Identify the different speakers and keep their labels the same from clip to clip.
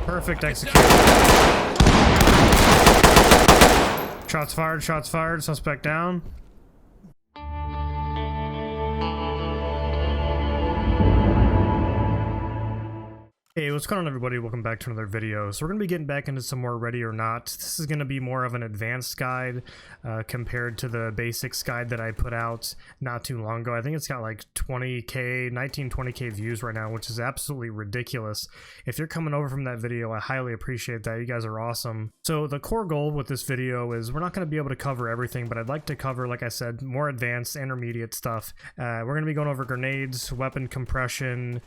Speaker 1: Perfect execution. Shots fired, suspect down. Hey, what's going on everybody? Welcome back to another video. So we're going to be getting back into some more Ready or Not. This is going to be more of an advanced guide compared to the basics guide that I put out not too long ago. I think it's got like 20k views right now, which is absolutely ridiculous. If you're coming over from that video, I highly appreciate that. You guys are awesome. So the core goal with this video is we're not going to be able to cover everything, but I'd like to cover, like I said, more advanced, intermediate stuff. We're going to be going over grenades, weapon compression,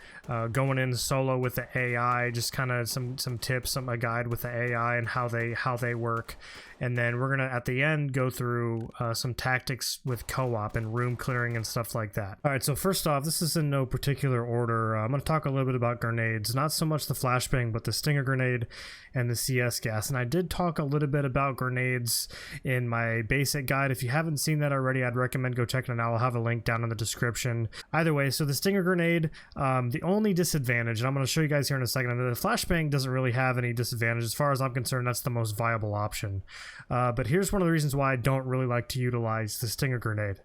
Speaker 1: going in solo with the AI, just kind of some tips, a guide with the AI and how they work, and then we're gonna at the end go through some tactics with co-op and room clearing and stuff like that. All right, so first off, this is in no particular order. I'm gonna talk a little bit about grenades, not so much the flashbang, but the stinger grenade and the CS gas. And I did talk a little bit about grenades in my basic guide. If you haven't seen that already, I'd recommend go checking it out. I'll have a link down in the description. Either way, so the stinger grenade, the only disadvantage, and I'm going to show you guys here in a second, and the flashbang doesn't really have any disadvantage. As far as I'm concerned, that's the most viable option. But here's one of the reasons why I don't really like to utilize the stinger grenade.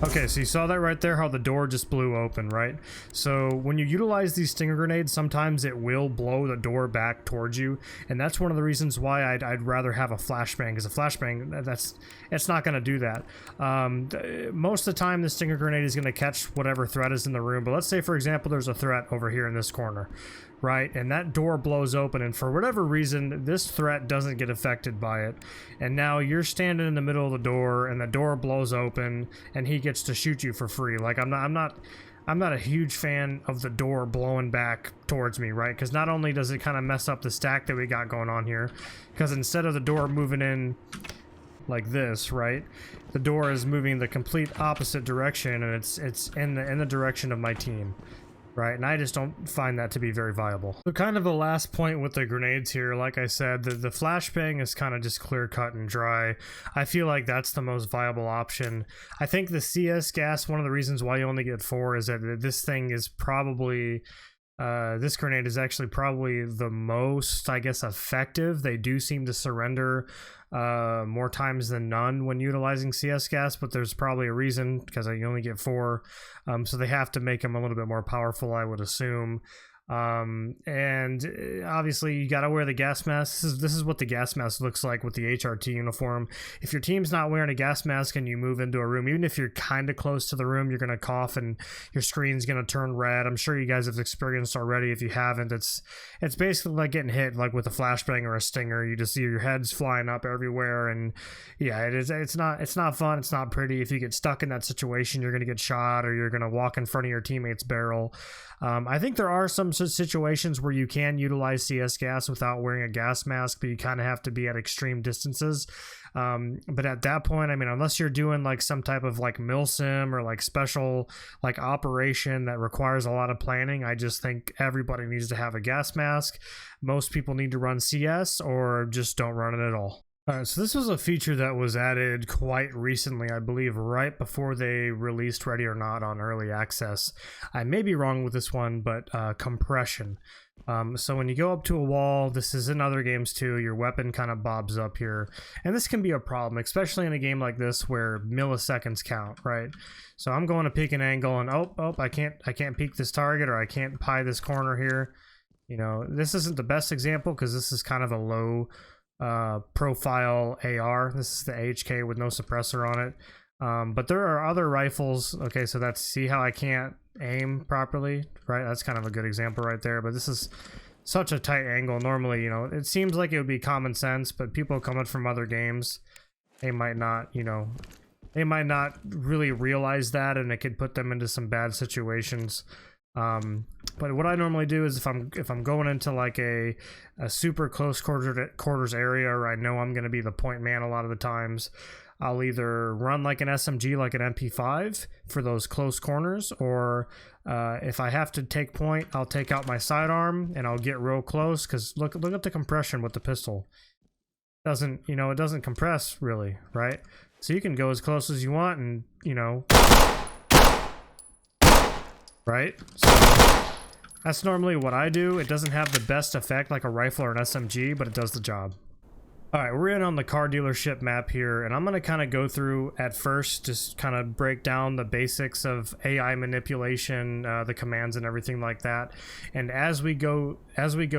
Speaker 1: Okay, so you saw that right there, how the door just blew open, right? So when you utilize these stinger grenades, sometimes it will blow the door back towards you, and that's one of the reasons why I'd rather have a flashbang, because a flashbang, it's not going to do that. Most of the time, the stinger grenade is going to catch whatever threat is in the room, but let's say, for example, there's a threat over here in this corner, right? And that door blows open, and for whatever reason, this threat doesn't get affected by it, and now you're standing in the middle of the door, and the door blows open, and he gets to shoot you for free. Like, I'm not a huge fan of the door blowing back towards me, right? Because not only does it kind of mess up the stack that we got going on here, because instead of the door moving in like this, right, the door is moving the complete opposite direction, and it's in the direction of my team. Right, and I just don't find that to be very viable. So kind of the last point with the grenades here, like I said, the flashbang is kind of just clear cut and dry. I feel like that's the most viable option. I think the CS gas, one of the reasons why you only get 4 is that this thing is probably this grenade is actually probably the most, I guess, effective. They do seem to surrender more times than none when utilizing CS gas, but there's probably a reason, because you only get 4, so they have to make them a little bit more powerful, I would assume. And obviously you got to wear the gas mask. This is what the gas mask looks like with the HRT uniform. If your team's not wearing a gas mask and you move into a room, even if you're kind of close to the room, you're going to cough and your screen's going to turn red. I'm sure you guys have experienced already. If you haven't, it's basically like getting hit like with a flashbang or a stinger. You just see your head's flying up everywhere, and yeah, it's not fun. It's not pretty. If you get stuck in that situation, you're going to get shot, or you're going to walk in front of your teammate's barrel. I think there are some situations where you can utilize CS gas without wearing a gas mask, but you kind of have to be at extreme distances. But at that point, I mean, unless you're doing like some type of like milsim or like special like operation that requires a lot of planning, I just think everybody needs to have a gas mask. Most people need to run CS or just don't run it at all. Alright, so this was a feature that was added quite recently, I believe right before they released Ready or Not on early access. I may be wrong with this one, but compression. So when you go up to a wall, this is in other games too, your weapon kind of bobs up here, and this can be a problem, especially in a game like this where milliseconds count, right? So I'm going to peek an angle, and I can't peek this target, or I can't pie this corner here. You know, this isn't the best example because this is kind of a low profile AR. This is the HK with no suppressor on it, but there are other rifles. Okay, so that's, see how I can't aim properly, right? That's kind of a good example right there, but this is such a tight angle. Normally, you know, it seems like it would be common sense, but people coming from other games, they might not, you know, they might not really realize that, and it could put them into some bad situations. But what I normally do is if I'm going into like a super close quarters area, or I know I'm going to be the point man a lot of the times, I'll either run like an SMG, like an MP5 for those close corners, or if I have to take point, I'll take out my sidearm and I'll get real close, because look at the compression with the pistol. Doesn't, you know, it doesn't compress really, right? So you can go as close as you want, and you know, right? So that's normally what I do. It doesn't have the best effect like a rifle or an SMG, but it does the job. All right, we're in on the car dealership map here, and I'm going to kind of go through at first, just kind of break down the basics of AI manipulation, the commands and everything like that. And as we go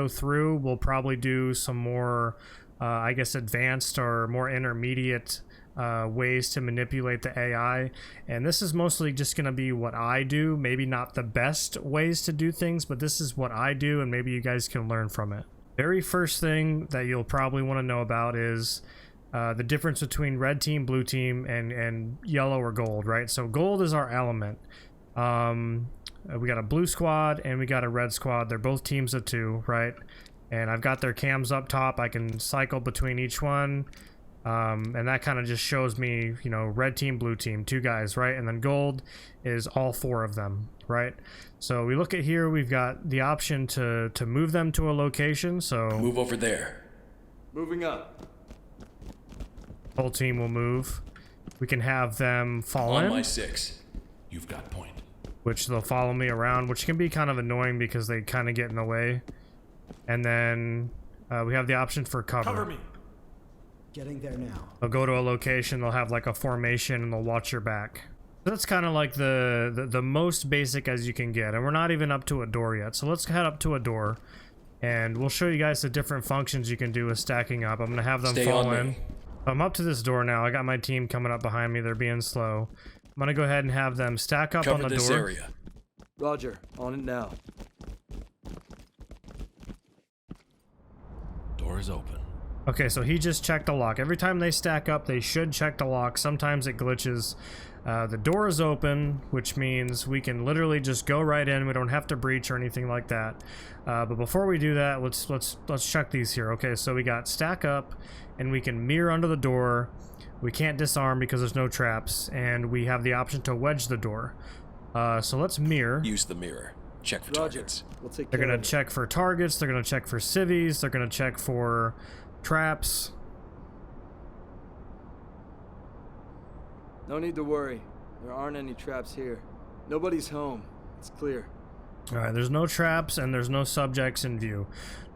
Speaker 1: through, we'll probably do some more, I guess, advanced or more intermediate ways to manipulate the AI. And this is mostly just going to be what I do, maybe not the best ways to do things, but this is what I do, and maybe you guys can learn from it. Very first thing that you'll probably want to know about is the difference between red team, blue team, and yellow or gold, right? So gold is our element. We got a blue squad and we got a red squad. They're both teams of 2, right? And I've got their cams up top. I can cycle between each one. And that kind of just shows me, you know, red team, blue team, 2 guys, right? And then gold is all 4 of them, right? So we look at here, we've got the option to move them to a location. So
Speaker 2: move over there.
Speaker 3: Moving up.
Speaker 1: Whole team will move. We can have them fall
Speaker 2: on
Speaker 1: in.
Speaker 2: My 6. You've got point.
Speaker 1: Which they'll follow me around, which can be kind of annoying because they kind of get in the way. And then we have the option for cover.
Speaker 3: Cover me.
Speaker 4: Getting there now.
Speaker 1: They'll go to a location, they'll have like a formation, and they'll watch your back. That's kind of like the most basic as you can get, and we're not even up to a door yet. So let's head up to a door, and we'll show you guys the different functions you can do with stacking up. I'm gonna have them fall in. I'm up to this door now. I got my team coming up behind me. They're being slow. I'm gonna go ahead and have them stack up on the door.
Speaker 2: Area.
Speaker 3: Roger, on it now.
Speaker 2: Door is open.
Speaker 1: Okay, so he just checked the lock. Every time they stack up, they should check the lock. Sometimes it glitches. The door is open, which means we can literally just go right in. We don't have to breach or anything like that. But before we do that, let's check these here. Okay, so we got stack up, and we can mirror under the door. We can't disarm because there's no traps, and we have the option to wedge the door. So let's mirror.
Speaker 2: Use the mirror. Check for targets.
Speaker 3: We'll take
Speaker 1: They're
Speaker 3: care
Speaker 1: gonna
Speaker 3: of it.
Speaker 1: check for targets. They're gonna check for civvies. They're gonna check for traps.
Speaker 3: No need to worry. There aren't any traps here. Nobody's home. It's clear.
Speaker 1: Alright, there's no traps and there's no subjects in view.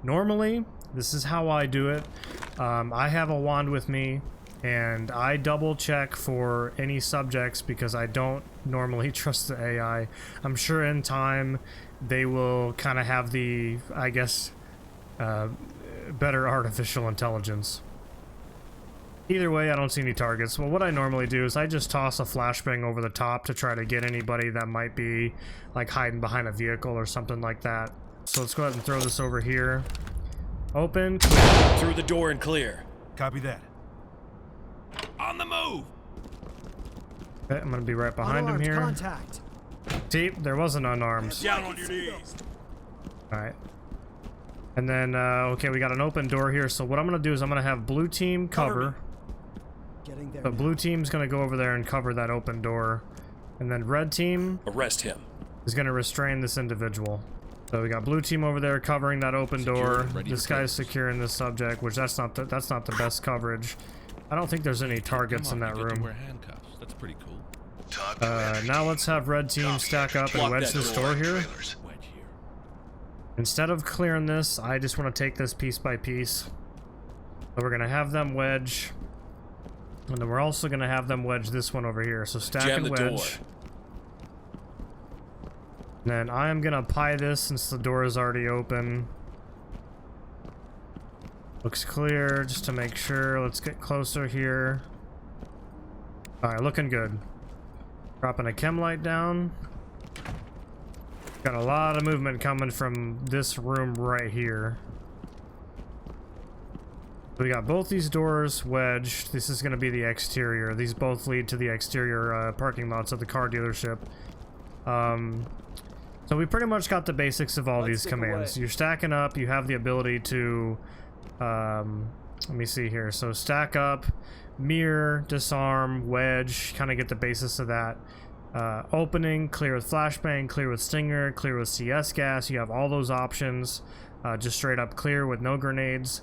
Speaker 1: Normally, this is how I do it. I have a wand with me, and I double check for any subjects because I don't normally trust the AI. I'm sure in time they will kind of have the, I guess, better artificial intelligence. Either way, I don't see any targets. Well, what I normally do is I just toss a flashbang over the top to try to get anybody that might be like hiding behind a vehicle or something like that. So let's go ahead and throw this over here. Open, clear.
Speaker 2: Through the door and clear.
Speaker 5: Copy that.
Speaker 2: On the move.
Speaker 1: Okay, I'm gonna be right behind him
Speaker 4: Unarmed
Speaker 1: here.
Speaker 4: Contact.
Speaker 1: See, there wasn't unarmed.
Speaker 2: Down on your knees.
Speaker 1: Alright. And then, okay, we got an open door here. So what I'm gonna do is I'm gonna have blue team cover.
Speaker 4: Getting there
Speaker 1: The
Speaker 4: now.
Speaker 1: blue team's gonna go over there and cover that open door. And then red team
Speaker 2: Arrest him.
Speaker 1: is gonna restrain this individual. So we got blue team over there covering that open door.
Speaker 2: ready
Speaker 1: This
Speaker 2: for
Speaker 1: guy's
Speaker 2: purpose.
Speaker 1: securing this subject, which that's not the best coverage. I don't think there's any targets in that room.
Speaker 5: Wear handcuffs. That's pretty cool.
Speaker 1: Now let's have red team stack up and
Speaker 2: Block
Speaker 1: wedge
Speaker 2: that
Speaker 1: this
Speaker 2: door.
Speaker 1: door here.
Speaker 5: Wedge here.
Speaker 1: Instead of clearing this, I just want to take this piece by piece. So we're gonna have them wedge, and then we're also gonna have them wedge this one over here. So stack
Speaker 2: Jam
Speaker 1: and
Speaker 2: the
Speaker 1: wedge.
Speaker 2: door.
Speaker 1: And then I am gonna pie this since the door is already open. Looks clear, just to make sure. Let's get closer here. Alright, looking good. Dropping a chem light down. Got a lot of movement coming from this room right here. We got both these doors wedged. This is going to be the exterior. These both lead to the exterior parking lots of the car dealership. So we pretty much got the basics of all
Speaker 3: Let's
Speaker 1: these
Speaker 3: stick
Speaker 1: commands.
Speaker 3: away.
Speaker 1: You're stacking up. You have the ability to... let me see here. So stack up, mirror, disarm, wedge. Kind of get the basis of that. Opening, clear with flashbang, clear with stinger, clear with CS gas. You have all those options. Just straight up clear with no grenades.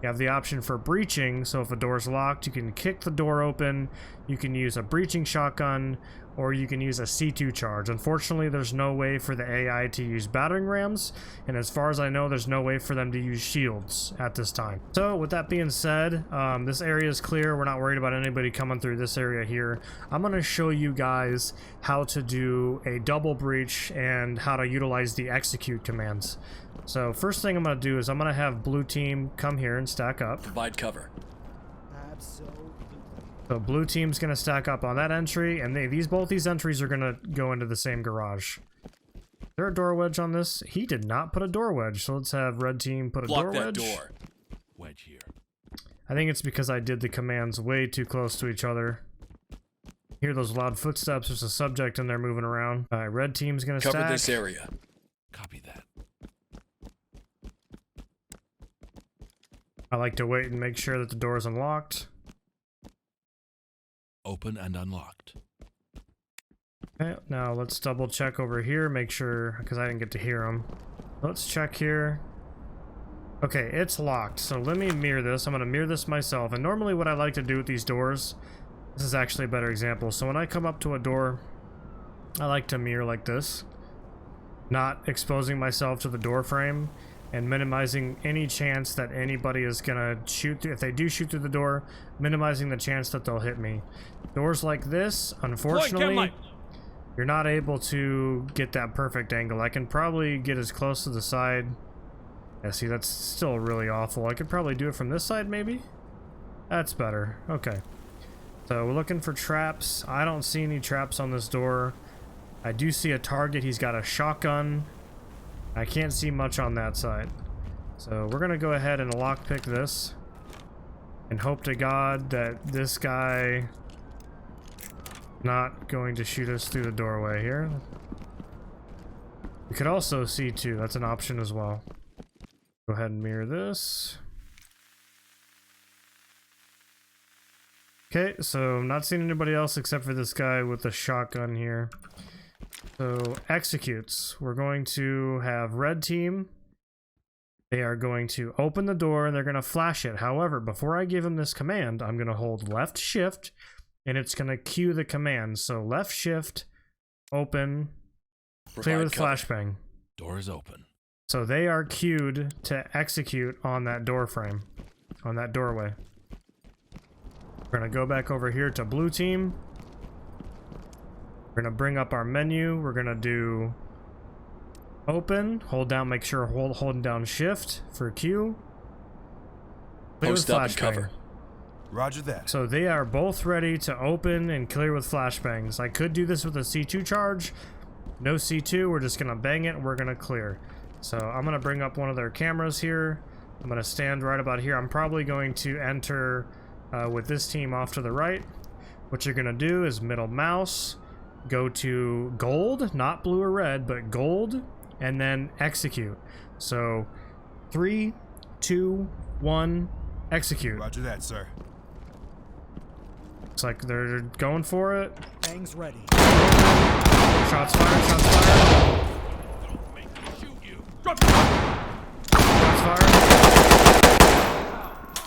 Speaker 1: You have the option for breaching, so if a door's locked, you can kick the door open, you can use a breaching shotgun, or you can use a C2 charge. Unfortunately, there's no way for the AI to use battering rams, and as far as I know, there's no way for them to use shields at this time. So with that being said, this area is clear. We're not worried about anybody coming through this area here. I'm going to show you guys how to do a double breach and how to utilize the execute commands. So first thing I'm going to do is I'm going to have blue team come here and stack up.
Speaker 2: Provide cover.
Speaker 4: Absolutely.
Speaker 1: So blue team's going to stack up on that entry, and both these entries are going to go into the same garage. Is there a door wedge on this? He did not put a door wedge, so let's have red team put a door
Speaker 2: Block that
Speaker 1: wedge.
Speaker 2: door.
Speaker 5: Wedge here.
Speaker 1: I think it's because I did the commands way too close to each other. Hear those loud footsteps. There's a subject in there moving around. All right, red team's going to
Speaker 2: Cover
Speaker 1: stack.
Speaker 2: this area.
Speaker 5: Copy that.
Speaker 1: I like to wait and make sure that the door is unlocked.
Speaker 5: Open and unlocked.
Speaker 1: Okay, now let's double check over here, make sure, because I didn't get to hear him. Let's check here. Okay, it's locked, so let me mirror this. I'm going to mirror this myself, and normally what I like to do with these doors, this is actually a better example. So when I come up to a door, I like to mirror like this, not exposing myself to the door frame, and minimizing any chance that anybody is gonna shoot through. If they do shoot through the door, minimizing the chance that they'll hit me. Doors like this, unfortunately, you're not able to get that perfect angle. I can probably get as close to the side. Yeah, see, that's still really awful. I could probably do it from this side, maybe? That's better. Okay. So we're looking for traps. I don't see any traps on this door. I do see a target. He's got a shotgun. I can't see much on that side. So we're gonna go ahead and lockpick this and hope to God that this guy not going to shoot us through the doorway here. We could also see too. That's an option as well. Go ahead and mirror this. Okay, so I'm not seeing anybody else except for this guy with the shotgun here. So executes. We're going to have red team. They are going to open the door and they're going to flash it. However, before I give him this command, I'm going to hold left shift and it's going to cue the command. So left shift, open, clear with flashbang.
Speaker 5: Door is open.
Speaker 1: So they are cued to execute on that door frame, on that doorway. We're going to go back over here to blue team. We're going to bring up our menu. We're going to do open, hold down, make sure holding down shift for Q.
Speaker 2: Post up and cover.
Speaker 5: Roger that.
Speaker 1: So they are both ready to open and clear with flashbangs. I could do this with a C2 charge. No C2, we're just going to bang it and we're going to clear. So I'm going to bring up one of their cameras here. I'm going to stand right about here. I'm probably going to enter with this team off to the right. What you're going to do is middle mouse, go to gold, not blue or red, but gold, and then execute. So 3, 2, 1, execute.
Speaker 5: Roger that, sir.
Speaker 1: Looks like they're going for it.
Speaker 4: Bangs ready.
Speaker 1: Shots fired, shots fired.
Speaker 5: Don't make me shoot you.
Speaker 1: Shots fired.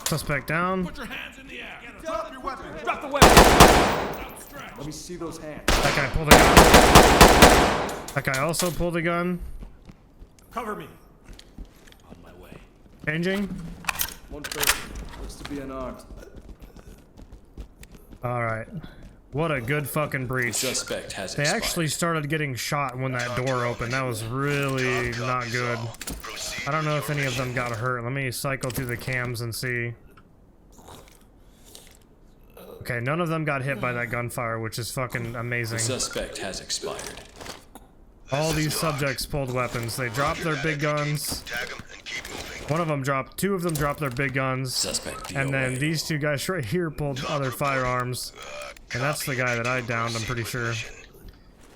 Speaker 1: Suspect down.
Speaker 5: Put your hands in the air. Drop your weapon.
Speaker 3: Drop the weapon! Let me see those hands.
Speaker 1: That guy pulled a gun. That guy also pulled a gun.
Speaker 3: Cover me.
Speaker 5: On my way.
Speaker 1: Changing.
Speaker 3: One person. Looks to be unarmed.
Speaker 1: Alright. What a good fucking
Speaker 2: The
Speaker 1: breach.
Speaker 2: suspect has
Speaker 1: They
Speaker 2: expired.
Speaker 1: actually started getting shot when that door opened. That was really not good. I don't know if any of them got hurt. Let me cycle through the cams and see. Okay, none of them got hit by that gunfire, which is fucking amazing.
Speaker 2: The suspect has expired.
Speaker 1: All these subjects pulled weapons. They dropped their big guns. One of them dropped, two of them dropped their big guns.
Speaker 2: Suspect
Speaker 1: And then
Speaker 2: DOA.
Speaker 1: these two guys right here pulled other firearms. And that's the guy that I downed, I'm pretty sure.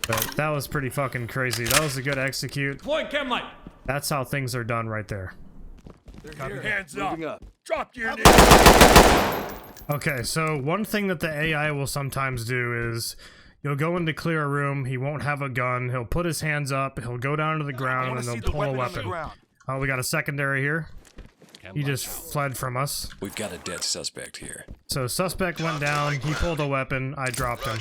Speaker 1: But that was pretty fucking crazy. That was a good execute.
Speaker 3: Deploying chem light.
Speaker 1: That's how things are done right there.
Speaker 5: Hands up.
Speaker 3: Moving up.
Speaker 5: Drop your knee.
Speaker 1: Okay, so one thing that the AI will sometimes do is you'll go in to clear a room, he won't have a gun, he'll put his hands up, he'll go down to the ground, and then they'll pull a weapon. Oh, we got a secondary here. He just fled from us.
Speaker 2: We've got a dead suspect here.
Speaker 1: So suspect went down, he pulled a weapon, I dropped him.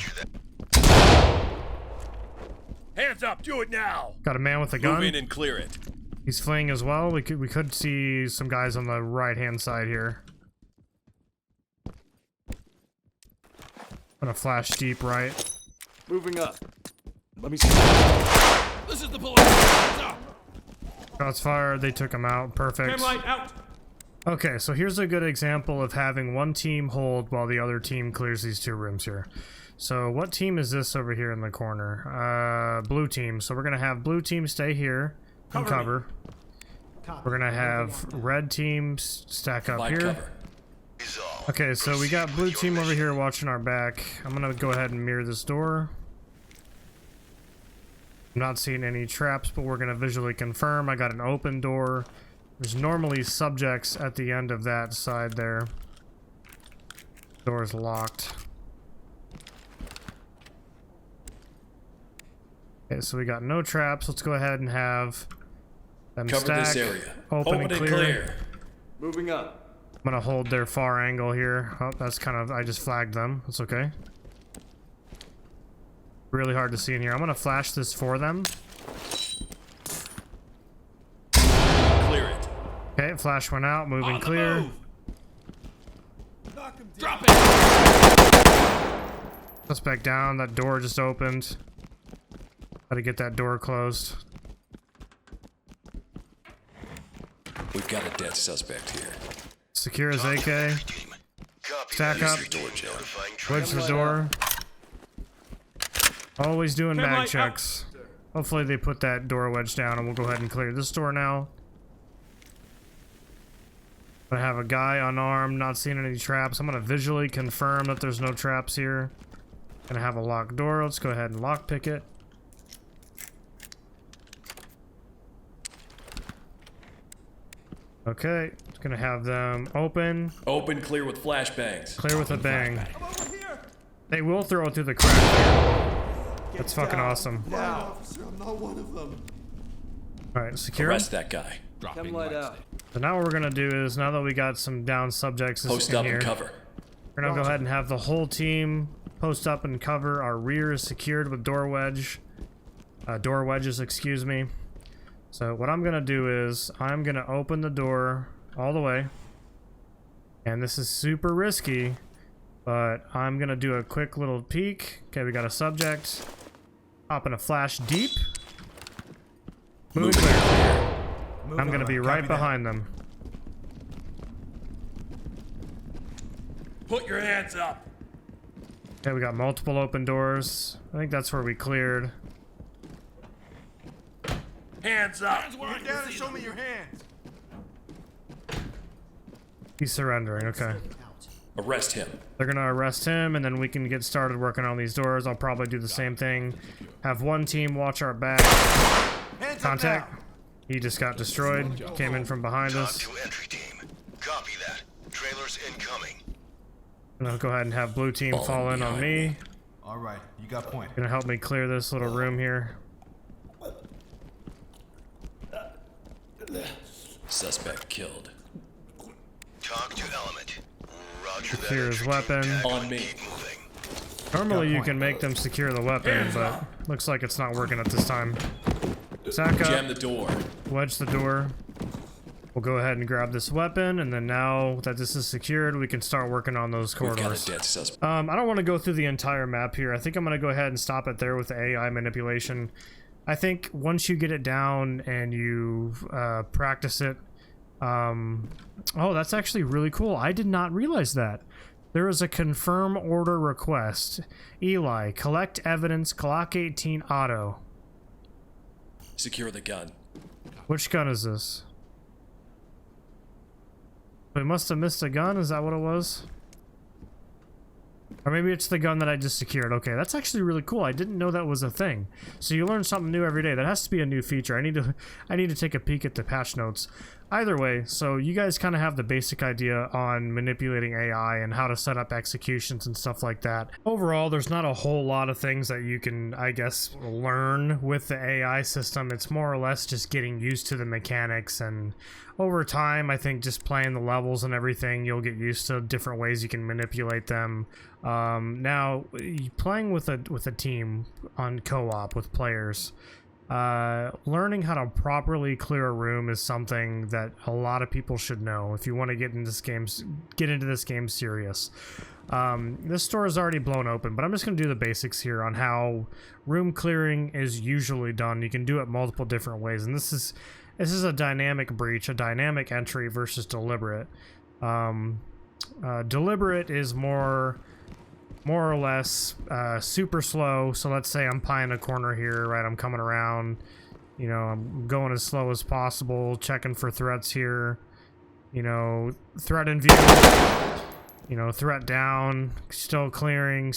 Speaker 5: Hands up! Do it now!
Speaker 1: Got a man with a
Speaker 2: Move in
Speaker 1: gun.
Speaker 2: and clear it.
Speaker 1: He's fleeing as well. We could see some guys on the right-hand side here. Gonna flash deep right.
Speaker 3: Moving up. Let me see.
Speaker 5: This is the police! Hands up!
Speaker 1: Shots fired, they took him out. Perfect.
Speaker 5: Light out!
Speaker 1: Okay, so here's a good example of having one team hold while the other team clears these two rooms here. So what team is this over here in the corner? Blue team. So we're gonna have blue team stay here and cover. We're gonna have red team stack up
Speaker 2: Light
Speaker 1: here.
Speaker 2: cover.
Speaker 1: Okay, so we got blue team over here watching our back. I'm gonna go ahead and mirror this door. I'm not seeing any traps, but we're gonna visually confirm. I got an open door. There's normally subjects at the end of that side there. Door's locked. Okay, so we got no traps. Let's go ahead and have them
Speaker 2: Cover
Speaker 1: stack.
Speaker 2: this area.
Speaker 1: Open and clear.
Speaker 3: Moving up.
Speaker 1: I'm gonna hold their far angle here. Oh, that's kind of, I just flagged them. That's okay. Really hard to see in here. I'm gonna flash this for them.
Speaker 2: Clear it.
Speaker 1: Okay, flash went out, moving clear.
Speaker 5: Move. Drop it!
Speaker 1: Suspect down, that door just opened. Gotta get that door closed.
Speaker 2: We've got a dead suspect here.
Speaker 1: Secure his AK. Stack up.
Speaker 2: Use the door jam.
Speaker 1: Wedge the door. Always doing bag checks. Hopefully they put that door wedge down and we'll go ahead and clear this door now. I have a guy unarmed, not seeing any traps. I'm gonna visually confirm that there's no traps here. Gonna have a locked door. Let's go ahead and lockpick it. Okay, it's gonna have them open.
Speaker 2: Open, clear with flashbangs.
Speaker 1: Clear with a bang. They will throw it through the crack there. That's fucking awesome.
Speaker 5: I'm not one of them.
Speaker 1: Alright, secure.
Speaker 2: Arrest that guy.
Speaker 3: Chem light out.
Speaker 1: So now what we're gonna do is, now that we got some down subjects
Speaker 2: Post
Speaker 1: in
Speaker 2: up
Speaker 1: here,
Speaker 2: and cover.
Speaker 1: we're gonna go ahead and have the whole team post up and cover. Our rear is secured with door wedges, excuse me. So what I'm gonna do is, I'm gonna open the door all the way. And this is super risky, but I'm gonna do a quick little peek. Okay, we got a subject. Popping a flash deep. Moving clear. I'm gonna be right behind them.
Speaker 5: Put your hands up!
Speaker 1: Okay, we got multiple open doors. I think that's where we cleared.
Speaker 5: Hands up! Get down and show me your hands!
Speaker 1: He's surrendering, okay.
Speaker 2: Arrest him.
Speaker 1: They're gonna arrest him, and then we can get started working on these doors. I'll probably do the same thing. Have one team watch our back. Contact. He just got destroyed. Came in from behind us.
Speaker 6: To entry team. Copy that. Trailers incoming.
Speaker 1: And I'll go ahead and have blue team fall in on me.
Speaker 7: All right, you got point.
Speaker 1: Gonna help me clear this little room here.
Speaker 2: Suspect killed.
Speaker 6: Talk to element. Roger that.
Speaker 1: Secure his
Speaker 6: entry
Speaker 1: weapon.
Speaker 6: team. Tag
Speaker 2: On me.
Speaker 6: keep moving.
Speaker 1: Normally you can make them secure the weapon, but looks like it's not working at this time. Sack
Speaker 2: Jam
Speaker 1: up,
Speaker 2: the door.
Speaker 1: wedge the door. We'll go ahead and grab this weapon, and then now that this is secured, we can start working on those
Speaker 2: We've got
Speaker 1: corridors.
Speaker 2: a dead suspect.
Speaker 1: I don't want to go through the entire map here. I think I'm going to go ahead and stop it there with the AI manipulation. I think once you get it down and you practice it... oh, that's actually really cool. I did not realize that. There is a confirm order request. Eli, collect evidence, Glock 18 auto.
Speaker 2: Secure the gun.
Speaker 1: Which gun is this? We must have missed a gun, is that what it was? Or maybe it's the gun that I just secured. Okay, that's actually really cool. I didn't know that was a thing. So you learn something new every day. That has to be a new feature. I need to take a peek at the patch notes. Either way, so you guys kind of have the basic idea on manipulating AI and how to set up executions and stuff like that. Overall, there's not a whole lot of things that you can, I guess, learn with the AI system. It's more or less just getting used to the mechanics, and over time, I think just playing the levels and everything, you'll get used to different ways you can manipulate them. Now, playing with a team on co-op with players, learning how to properly clear a room is something that a lot of people should know if you want to get into this game serious. This store is already blown open, but I'm just going to do the basics here on how room clearing is usually done. You can do it multiple different ways, and this is a dynamic breach, a dynamic entry versus deliberate. Deliberate is more or less super slow. So let's say I'm pieing a corner here, right? I'm coming around, you know, I'm going as slow as possible, checking for threats here, you know, threat in view, you know, threat down, still clearing,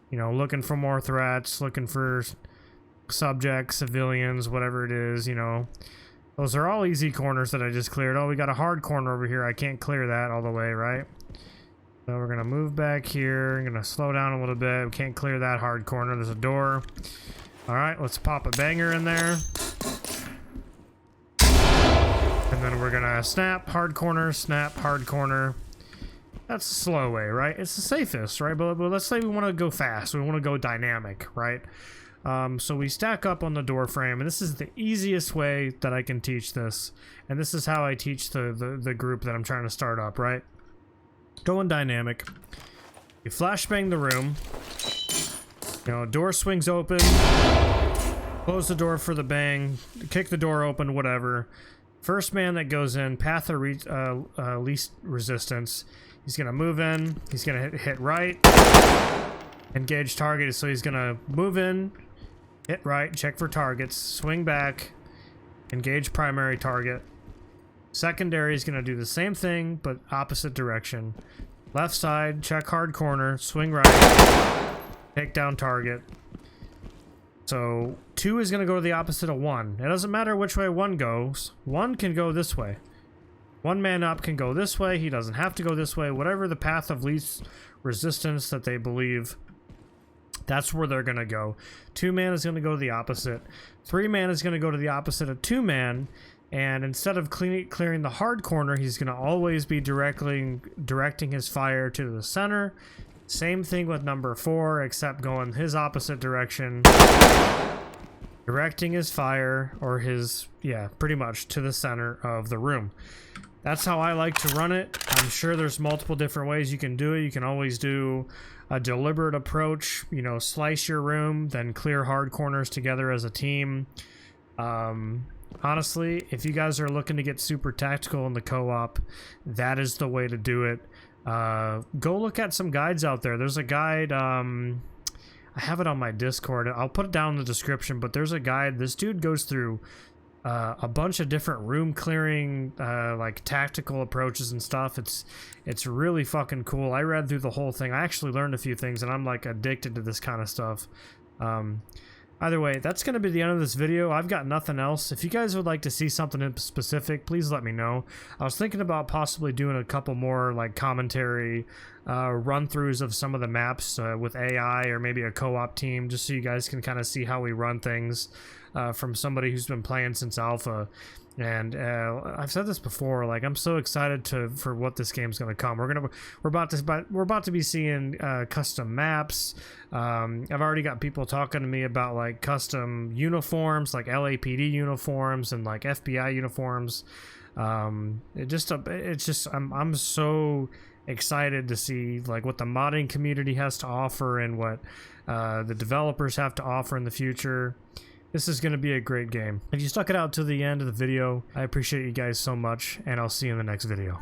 Speaker 1: you know, looking for more threats, looking for subjects, civilians, whatever it is, you know. Those are all easy corners that I just cleared. Oh, we got a hard corner over here. I can't clear that all the way, right? So we're gonna move back here. I'm gonna slow down a little bit. We can't clear that hard corner. There's a door. All right, let's pop a banger in there. And then we're gonna snap, hard corner, snap, hard corner. That's the slow way, right? It's the safest, right? But let's say we want to go fast. We want to go dynamic, right? So we stack up on the door frame, and this is the easiest way that I can teach this. And this is how I teach the group that I'm trying to start up, right? Going dynamic. You flashbang the room. You know, door swings open. Close the door for the bang. Kick the door open, whatever. First man that goes in, path of least resistance. He's gonna move in. He's gonna hit right. Engage target. So he's gonna move in, hit right, check for targets, swing back, engage primary target. Secondary is going to do the same thing, but opposite direction. Left side, check hard corner, swing right, take down target. So 2 is going to go to the opposite of 1. It doesn't matter which way 1 goes. 1 can go this way. 1 man up can go this way. He doesn't have to go this way. Whatever the path of least resistance that they believe, that's where they're going to go. 2 man is going to go to the opposite. 3 man is going to go to the opposite of 2 man. And instead of clearing the hard corner, he's going to always be directing his fire to the center. Same thing with number 4, except going his opposite direction. Directing his fire, or his, yeah, pretty much to the center of the room. That's how I like to run it. I'm sure there's multiple different ways you can do it. You can always do a deliberate approach, you know, slice your room, then clear hard corners together as a team. Honestly, if you guys are looking to get super tactical in the co-op, that is the way to do it. Go look at some guides out there. There's a guide, I have it on my Discord. I'll put it down in the description, but there's a guide. This dude goes through a bunch of different room clearing, like tactical approaches and stuff. It's really fucking cool. I read through the whole thing. I actually learned a few things, and I'm like addicted to this kind of stuff. Either way, that's going to be the end of this video. I've got nothing else. If you guys would like to see something in specific, please let me know. I was thinking about possibly doing a couple more like commentary run-throughs of some of the maps with AI, or maybe a co-op team, just so you guys can kind of see how we run things from somebody who's been playing since alpha. And I've said this before, like I'm so excited for what this game's gonna come. We're about to be seeing custom maps. I've already got people talking to me about like custom uniforms, like LAPD uniforms and like FBI uniforms. I'm so excited to see like what the modding community has to offer and what the developers have to offer in the future. This is going to be a great game. If you stuck it out to the end of the video, I appreciate you guys so much, and I'll see you in the next video.